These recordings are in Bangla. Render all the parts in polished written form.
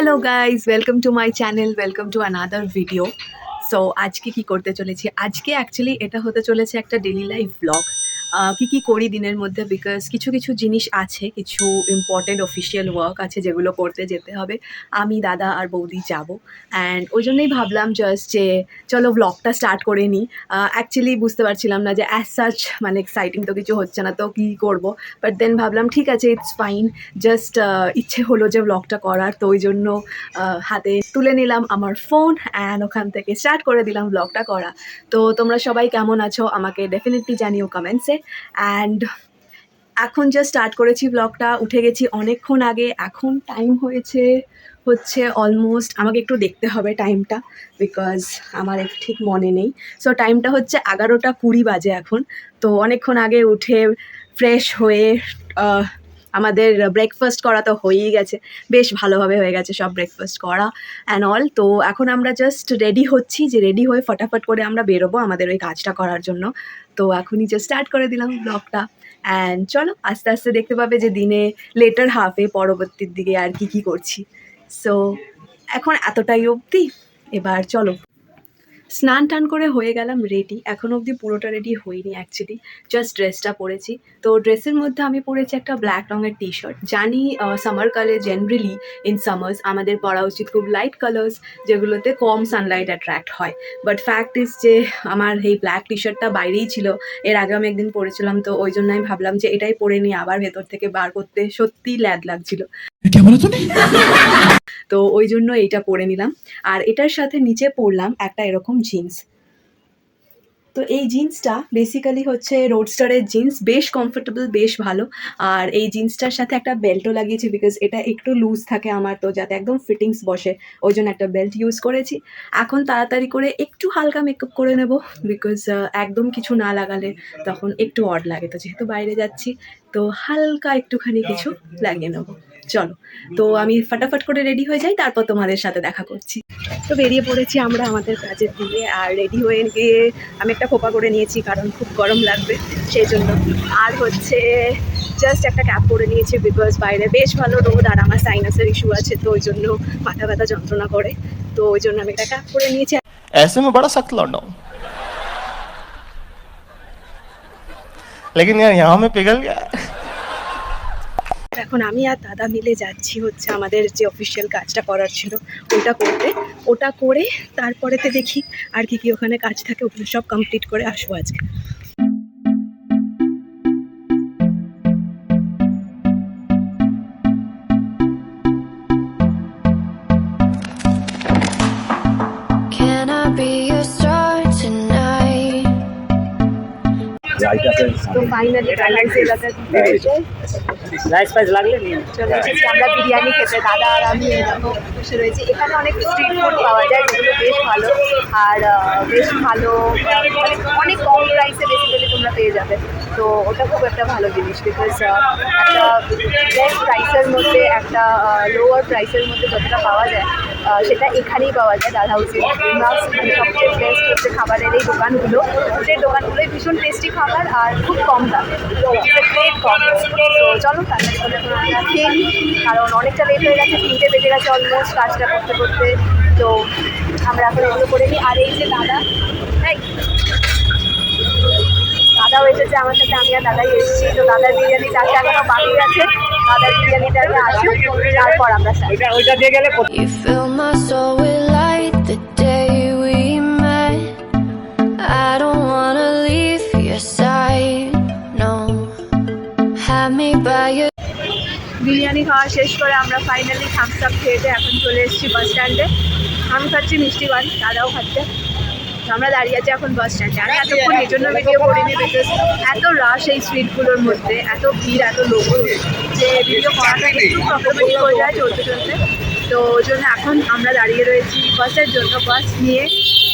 Hello guys welcome to my channel welcome to another video. So আজকে কি করতে চলেছি, আজকে অ্যাকচুয়ালি এটা হতে চলেছে একটা ডেলি লাইফ ব্লগ। কি করি দিনের মধ্যে, বিকজ কিছু কিছু জিনিস আছে, কিছু ইম্পর্টেন্ট অফিসিয়াল ওয়ার্ক আছে যেগুলো করতে যেতে হবে। আমি দাদা আর বৌদি যাব, অ্যান্ড ওই জন্যই ভাবলাম জাস্ট যে চলো ব্লগটা স্টার্ট করে নিই। অ্যাকচুয়ালি বুঝতে পারছিলাম না যে অ্যাজ সাচ মানে এক্সাইটিং তো কিছু হচ্ছে না, তো কী করবো। বাট দেন ভাবলাম ঠিক আছে, ইটস ফাইন, জাস্ট ইচ্ছে হলো যে ব্লগটা করার, তো ওই জন্য হাতে তুলে নিলাম আমার ফোন অ্যান্ড ওখান থেকে স্টার্ট করে দিলাম ব্লগটা করা। তো তোমরা সবাই কেমন আছো আমাকে ডেফিনেটলি জানিও কমেন্টসে। অ্যান্ড এখন জাস্ট স্টার্ট করেছি ব্লগটা, উঠে গেছি অনেকক্ষণ আগে। এখন টাইম হচ্ছে অলমোস্ট, আমাকে একটু দেখতে হবে টাইমটা বিকজ আমার ঠিক মনে নেই। সো টাইমটা হচ্ছে 11:20 বাজে এখন। তো অনেকক্ষণ আগে উঠে ফ্রেশ হয়ে আমাদের ব্রেকফাস্ট করা তো হয়েই গেছে, বেশ ভালোভাবে হয়ে গেছে সব ব্রেকফাস্ট করা অ্যান্ড অল। তো এখন আমরা জাস্ট রেডি হচ্ছি, যে রেডি হয়ে ফটাফট করে আমরা বেরোবো আমাদের ওই কাজটা করার জন্য। তো এখনই জাস্ট স্টার্ট করে দিলাম ব্লগটা, অ্যান্ড চলো আস্তে আস্তে দেখতে পাবে যে দিনে লেটার হাফে পরবর্তীর দিকে আর কি করছি। সো এখন এতটাই অবধি, এবার চলো। স্নান টান করে হয়ে গেলাম রেডি, এখনও অবধি পুরোটা রেডি হইনি অ্যাকচুয়ালি, জাস্ট ড্রেসটা পরেছি। তো ড্রেসের মধ্যে আমি পরেছি একটা ব্ল্যাক রঙের টি শার্ট। জানি সামারকালে জেনারেলি ইন সামার্স আমাদের পরা উচিত খুব লাইট কালার্স, যেগুলোতে কম সানলাইট অ্যাট্রাক্ট হয়। বাট ফ্যাক্ট ইজ যে আমার এই ব্ল্যাক টি শার্টটা বাইরেই ছিল, এর আগে আমি একদিন পরেছিলাম, তো ওই জন্য আমি ভাবলাম যে এটাই পরে নিয়ে আবার ভেতর থেকে বার করতে সত্যিই ল্যাদ লাগছিল, তো ওই জন্য এইটা পরে নিলাম। আর এটার সাথে নিচে পরলাম একটা এরকম জিন্স। তো এই জিন্সটা বেসিক্যালি হচ্ছে রোডস্টারের জিন্স, বেশ কমফোর্টেবল, বেশ ভালো। আর এই জিন্সটার সাথে একটা বেল্টও লাগিয়েছি বিকজ এটা একটু লুজ থাকে আমার, তো যাতে একদম ফিটিংস বসে ওই জন্য একটা বেল্ট ইউজ করেছি। এখন তাড়াতাড়ি করে একটু হালকা মেকআপ করে নেব বিকজ একদম কিছু না লাগালে তখন একটু অড লাগে, তো যেহেতু বাইরে যাচ্ছি তো হালকা একটুখানি কিছু লাগিয়ে নেবো। চলো, তো আমি ফটাফট করে রেডি হয়ে যাই, তারপর তোমাদের সাথে দেখা করছি। তো বেরিয়ে পড়েছি আমরা আমাদের কাজের দিকে, আর রেডি হয়ে গিয়ে আমি একটা খোপা করে নিয়েছি কারণ খুব গরম লাগবে সেই জন্য। আর হচ্ছে জাস্ট একটা ক্যাপ পরে নিয়েছি বিকজ বাইরে বেশ ভালো রোদ, আর আমার সাইনাসের ইস্যু আছে, তো ওই জন্য মাথা ব্যথা যন্ত্রণা করে, তো ওই জন্য আমি একটা ক্যাপ পরে নিয়েছি। ऐसे में बड़ा सख्त लौंडा हूं, लेकिन यार यहाँ में पिघल गया। এখন আমি আর দাদা মিলে যাচ্ছি হচ্ছে আমাদের যে অফিসিয়াল কাজটা করার ছিল ওটা করতে। ওটা করে তারপরেতে দেখি আর কি ওখানে কাজ থাকে, ওগুলো সব কমপ্লিট করে আসবো আজকে। তো ফাইনালি আমরা বিরিয়ানি খেতে দাদা আর আমি এরকম বসে রয়েছি। এখানে অনেক স্ট্রিট ফুড পাওয়া যায় যেগুলো বেশ ভালো, আর বেশ ভালো মানে অনেক কম প্রাইসে বেসিক্যালি তোমরা পেয়ে যাবে। তো ওটা খুব একটা ভালো জিনিস বিকজ একটা বেস্ট প্রাইসের মধ্যে একটা লোয়ার প্রাইসের মধ্যে যতটা পাওয়া যায় সেটা এখানেই পাওয়া যায়। দাদা হাউসে মানে সবচেয়ে বেস্ট হচ্ছে খাবারের এই দোকানগুলো, সেই দোকানগুলোই ভীষণ টেস্টি খাবার আর খুব কম দামে, রেট কম। তো চলো তাহলে আমরা খেয়ে নিই, কারণ অনেকটা লেট হয়ে গেছে, 3টে বেজে গেছে অলমোস্ট কাজটা করতে করতে। তো আমরা এখন এগুলো করে নিই। আর এই যে দাদাও এসেছে আমার সাথে, আমি আর দাদাই এসেছি। তো দাদার বিরিয়ানিটা এখনো বাকি আছে, দাদার বিরিয়ানিটা আসুক তারপর আমরা ওইটা দিয়ে গেলে। বিরিয়ানি খাওয়া শেষ করে আমরা ফাইনালি থামস আপ খেয়ে এখন চলে এসেছি বাস স্ট্যান্ডে। আমি খাচ্ছি মিষ্টি পান, দাদাও খাচ্ছে। আমরা দাঁড়িয়ে আছি এখন বাস স্ট্যান্ডে। আমি এতক্ষণ এই জন্য ভিডিও করিনি বিকজ এত রাশ এই স্ট্রিটগুলোর মধ্যে, এত ভিড়, এত লোক, যে ভিডিও করাটা একটু প্রবলেমেটিক হয়ে যায় চলতে চলতে। তো ওই জন্য এখন আমরা দাঁড়িয়ে রয়েছি বাসের জন্য, বাস নিয়ে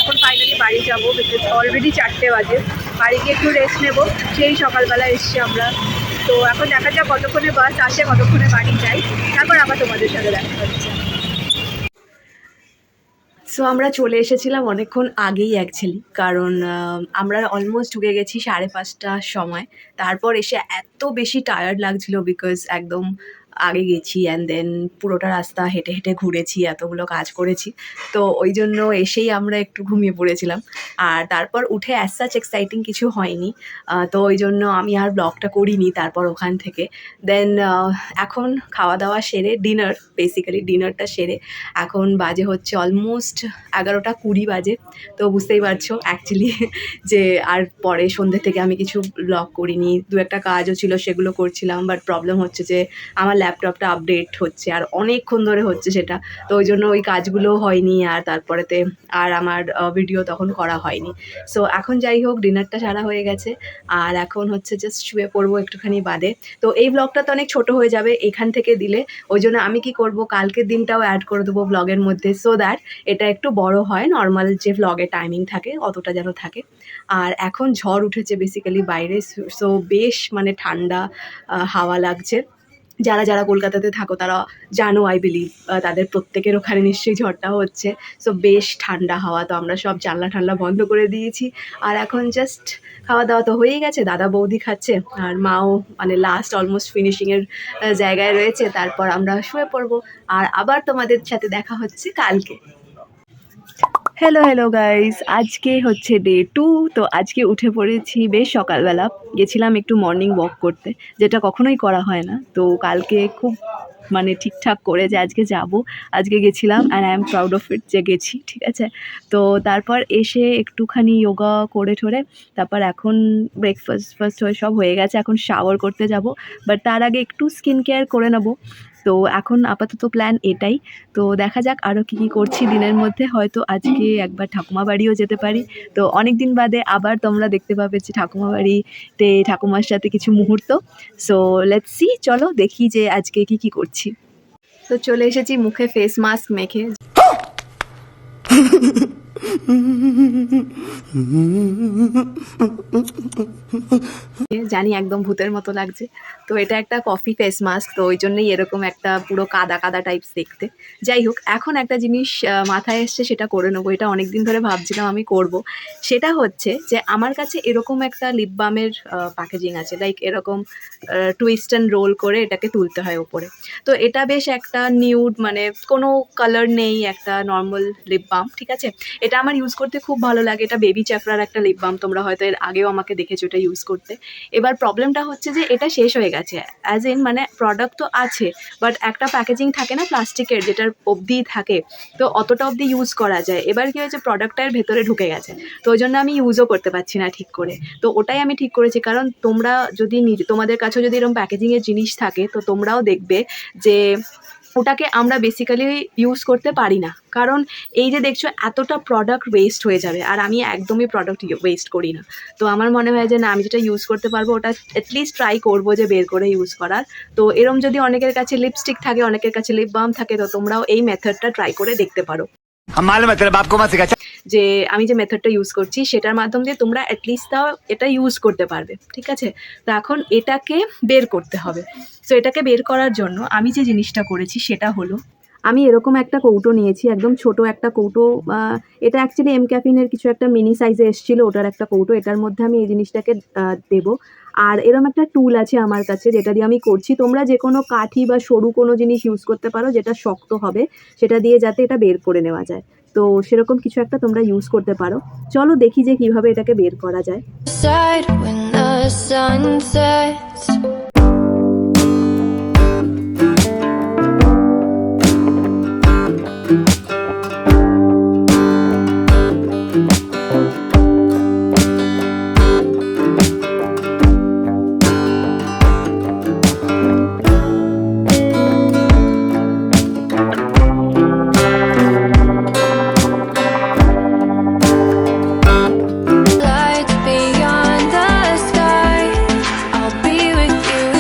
এখন ফাইনালি বাড়ি যাবো বিকজ অলরেডি 4টে বাজে। বাড়ি গিয়ে একটু রেস্ট নেবো, সেই সকালবেলা এসছি আমরা। তো এখন দেখা যাক কতক্ষণে বাস আসে, কতক্ষণে বাড়ি যাই, তারপর আবার তোমাদের সাথে দেখা হচ্ছে। সো আমরা চলে এসেছিলাম অনেকক্ষণ আগেই অ্যাকচুয়ালি, কারণ আমরা অলমোস্ট ঢুকে গেছি 5:30টার সময়। তারপর এসে এত বেশি টায়ার্ড লাগছিল বিকজ একদম আগে গেছি অ্যান্ড দেন পুরোটা রাস্তা হেঁটে হেঁটে ঘুরেছি, এতগুলো কাজ করেছি। তো ওই জন্য এসেই আমরা একটু ঘুমিয়ে পড়েছিলাম। আর তারপর উঠে অ্যাজ সাচ এক্সাইটিং কিছু হয়নি। তো ওই জন্য আমি আর ব্লগটা করিনি তারপর ওখান থেকে। দেন এখন খাওয়া দাওয়া সেরে ডিনারটা সেরে এখন বাজে হচ্ছে অলমোস্ট 11টা 20 বাজে। তো বুঝতেই পারছো অ্যাকচুয়ালি যে আর পরে সন্ধ্যে থেকে আমি কিছু ব্লগ করিনি। দু একটা কাজও ছিল, সেগুলো করছিলাম। বাট প্রবলেম হচ্ছে যে আমার ল্যাপটপটা আপডেট হচ্ছে আর অনেকক্ষণ ধরে হচ্ছে সেটা। তো ওই জন্য ওই কাজগুলোও হয়নি আর তারপরেতে আর আমার ভিডিও তখন করা হয়নি। সো এখন যাই হোক ডিনারটা সারা হয়ে গেছে আর এখন হচ্ছে জাস্ট শুয়ে পড়বো একটুখানি বাদে। তো এই ব্লগটা তো অনেক ছোট হয়ে যাবে এখান থেকে দিলে, ওই জন্য আমি কি করব কালকের দিনটাও অ্যাড করে দেবো ব্লগের মধ্যে, সো দ্যাট এটা একটু বড় হয়, নর্মাল যে ব্লগের টাইমিং থাকে অতটা যেন থাকে। আর এখন ঝড় উঠেছে বেসিক্যালি বাইরে, সো বেশ মানে ঠান্ডা হাওয়া লাগছে। যারা যারা কলকাতাতে থাকো তারা জানো আই বিলিভ, তাদের প্রত্যেকের ওখানে নিশ্চয়ই ঝড়টা হচ্ছে। সো বেশ ঠান্ডা হাওয়া, তো আমরা সব জানলা ঠান্ডা বন্ধ করে দিয়েছি। আর এখন জাস্ট খাওয়া দাওয়া তো হয়েই গেছে, দাদা বৌদি খাচ্ছে আর মাও মানে লাস্ট অলমোস্ট ফিনিশিংয়ের জায়গায় রয়েছে। তারপর আমরা শুয়ে পড়বো আর আবার তোমাদের সাথে দেখা হচ্ছে কালকে। হ্যালো গাইস, আজকে হচ্ছে ডে 2। তো আজকে উঠে পড়েছি বেশ সকালবেলা, গেছিলাম একটু মর্নিং ওয়াক করতে, যেটা কখনোই করা হয় না। তো কালকে খুব মানে ঠিকঠাক করে যে আজকে যাব, আজকে গেছিলাম and I am proud of it যে গেছি, ঠিক আছে। তো তারপর এসে একটুখানি যোগা করে ঠোরে তারপর এখন ব্রেকফাস্ট হয়ে সব হয়ে গেছে, এখন শাওয়ার করতে যাব। বাট তার আগে একটু স্কিন কেয়ার করে নেবো। তো এখন আপাতত প্ল্যান এটাই। তো দেখা যাক আরও কী কী করছি দিনের মধ্যে। হয়তো আজকে একবার ঠাকুমা বাড়িও যেতে পারি। তো অনেক দিন বাদে আবার তোমরা দেখতে পাবে যে ঠাকুমা বাড়িতে ঠাকুমার সাথে কিছু মুহূর্ত। সো লেটস সি, চলো দেখি যে আজকে কী করছি। তো চলে এসেছি মুখে ফেস মাস্ক মেখে। জানি একদম ভূতের মতো লাগছে। তো এটা একটা কফি ফেস মাস্ক, তো ওই জন্যই এরকম একটা পুরো কাদা কাদা টাইপস দেখতে। যাই হোক, এখন একটা জিনিস মাথায় এসছে, সেটা করে নেবো। এটা অনেক দিন ধরে ভাবছিলাম আমি করব। সেটা হচ্ছে যে আমার কাছে এরকম একটা লিপ বামের প্যাকেজিং আছে, লাইক এরকম টুইস্ট অ্যান্ড রোল করে এটাকে তুলতে হয় ওপরে। তো এটা বেশ একটা নিউড, মানে কোনো কালার নেই, একটা নর্মাল লিপ বাম, ঠিক আছে। এটা আমার ইউজ করতে খুব ভালো লাগে। এটা বেবি চ্যাকরার একটা লিপ বাম, তোমরা হয়তো এর আগেও আমাকে দেখেছো এটা ইউজ করতে। এবার প্রবলেমটা হচ্ছে যে এটা শেষ হয়ে গেছে, অ্যাজ ইন মানে প্রোডাক্ট তো আছে, বাট একটা প্যাকেজিং থাকে না প্লাস্টিকের, যেটার অবধি থাকে, তো অতটা অবধি ইউজ করা যায়। এবার কি হয়েছে, প্রোডাক্টটার ভেতরে ঢুকে গেছে, তো ওই জন্য আমি ইউজও করতে পারছি না ঠিক করে। তো ওটাই আমি ঠিক করেছি, কারণ তোমরা যদি তোমাদের কাছেও যদি এরকম প্যাকেজিংয়ের জিনিস থাকে, তো তোমরাও দেখবে যে ওটাকে আমরা বেসিক্যালি ইউজ করতে পারি না। কারণ এই যে দেখছো এতটা প্রোডাক্ট ওয়েস্ট হয়ে যাবে, আর আমি একদমই প্রোডাক্ট ওয়েস্ট করি না। তো আমার মনে হয় যে না, আমি যেটা ইউজ করতে পারবো ওটা অ্যাটলিস্ট ট্রাই করবো যে বের করে ইউজ করার। তো এরম যদি অনেকের কাছে লিপস্টিক থাকে, অনেকের কাছে লিপ বাম থাকে, তো তোমরাও এই মেথডটা ট্রাই করে দেখতে পারো। যে আমি যে মেথডটা ইউজ করছি সেটার মাধ্যম দিয়ে তোমরা অ্যাটলিস্ট তাও এটা ইউজ করতে পারবে, ঠিক আছে। তো এখন এটাকে বের করতে হবে। তো এটাকে বের করার জন্য আমি যে জিনিসটা করেছি সেটা হলো, আমি এরকম একটা কৌটো নিয়েছি, একদম ছোট একটা কৌটো। এটা অ্যাকচুয়ালি এম ক্যাফিনের কিছু একটা মিনি সাইজে এসেছিলো, ওটার একটা কৌটো। এটার মধ্যে আমি এই জিনিসটাকে দেবো। আর এরকম একটা টুল আছে আমার কাছে, যেটা দিয়ে আমি করছি। তোমরা যে কোনো কাঠি বা সরু কোনো জিনিস ইউজ করতে পারো, যেটা শক্ত হবে, সেটা দিয়ে যাতে এটা বের করে নেওয়া যায়। তো সেরকম কিছু একটা তোমরা ইউজ করতে পারো। চলো দেখি যে কিভাবে এটাকে বের করা যায়। When the sun sets lights beyond the sky, I'll be with you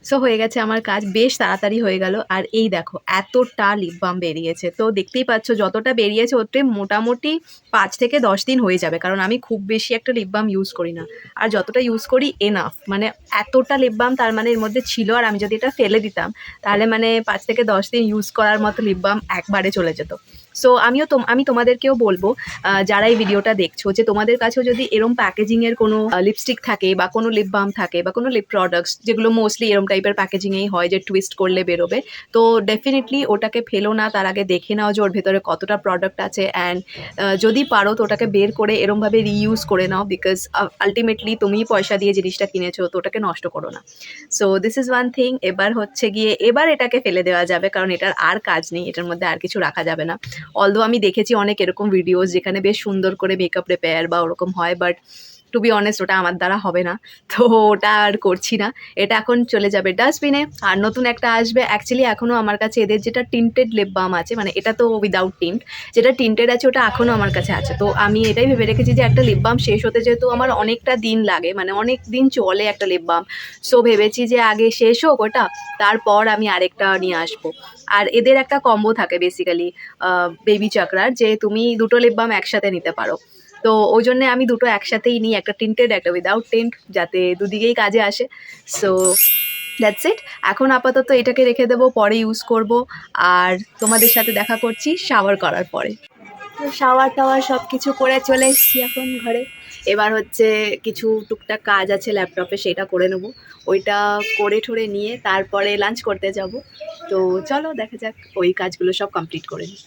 so হয়ে গেছে আমার কাজ, বেশ তাড়াতাড়ি হয়ে গেল। আর এই দেখো এতটা লিপ বাম বেরিয়েছে, তো দেখতেই পাচ্ছ যতটা বেরিয়েছে ওতে মোটামুটি 5 থেকে 10 দিন হয়ে যাবে, কারণ আমি খুব বেশি একটা লিপ বাম ইউজ করি না। আর যতটা ইউজ করি এনাফ, মানে এতটা লিপ বাম তার মানে এর মধ্যে ছিল। আর আমি যদি এটা ফেলে দিতাম তাহলে মানে 5 থেকে 10 দিন ইউজ করার মতো লিপ বাম একবারে চলে যেত। সো আমি তোমাদেরকেও বলবো, যারা এই ভিডিওটা দেখছো, যে তোমাদের কাছেও যদি এরম প্যাকেজিংয়ের কোনো লিপস্টিক থাকে বা কোনো লিপ বাম থাকে বা কোনো লিপ প্রোডাক্টস, যেগুলো মোস্টলি এরম টাইপের প্যাকেজিংয়েই হয় যে টুইস্ট করলে বেরোবে, তো ডেফিনেটলি ওটাকে ফেলো না, তার আগে দেখে নাও যে ওর ভেতরে কতটা প্রোডাক্ট আছে। অ্যান্ড যদি পারো তো ওটাকে বের করে এরমভাবে রিইউজ করে নাও, বিকজ আলটিমেটলি তুমিই পয়সা দিয়ে জিনিসটা কিনেছো, তো ওটাকে নষ্ট করো না। So this is one thing. এবার হচ্ছে গিয়ে এবার এটাকে ফেলে দেওয়া যাবে, কারণ এটার আর কাজ নেই, এটার মধ্যে আর কিছু রাখা যাবে না। অলদো আমি দেখেছি অনেক এরকম ভিডিওস যেখানে বেশ সুন্দর করে মেকআপ রিপেয়ার বা ওরকম হয়, বাট টু বি অনেস্ট ওটা আমার দ্বারা হবে না, তো ওটা আর করছি না। এটা এখন চলে যাবে ডাস্টবিনে, আর নতুন একটা আসবে। অ্যাকচুয়ালি এখনও আমার কাছে এদের যেটা টিন্টেড লিপ বাম আছে, মানে এটা তো উইদাউট টিন্ট, যেটা টিন্টেড আছে ওটা এখনও আমার কাছে আছে। তো আমি এটাই ভেবে রেখেছি যে একটা লিপ বাম শেষ হতে যেহেতু আমার অনেকটা দিন লাগে, মানে অনেক দিন চলে একটা লিপ বাম, সো ভেবেছি যে আগে শেষ হোক ওটা, তারপর আমি আরেকটা নিয়ে আসবো। আর এদের একটা কম্বো থাকে বেসিক্যালি বেবি চাকরার, যে তুমি দুটো লিপ বাম একসাথে নিতে পারো। তো ওই জন্যে আমি দুটো একসাথেই নিই, একটা টিন্টেড একটা উইদাউট টিন্ট, যাতে দুদিকেই কাজে আসে। So that's it. এখন আপাতত এটাকে রেখে দেবো, পরে ইউজ করব। আর তোমাদের সাথে দেখা করছি শাওয়ার করার পরে। তো শাওয়ার টাওয়ার সব কিছু করে চলে এসেছি এখন ঘরে। এবার হচ্ছে কিছু টুকটাক কাজ আছে ল্যাপটপে, সেটা করে নেব। ওইটা করে ঠরে নিয়ে তারপরে লাঞ্চ করতে যাব। তো চলো দেখা যাক, ওই কাজগুলো সব কমপ্লিট করে নিই।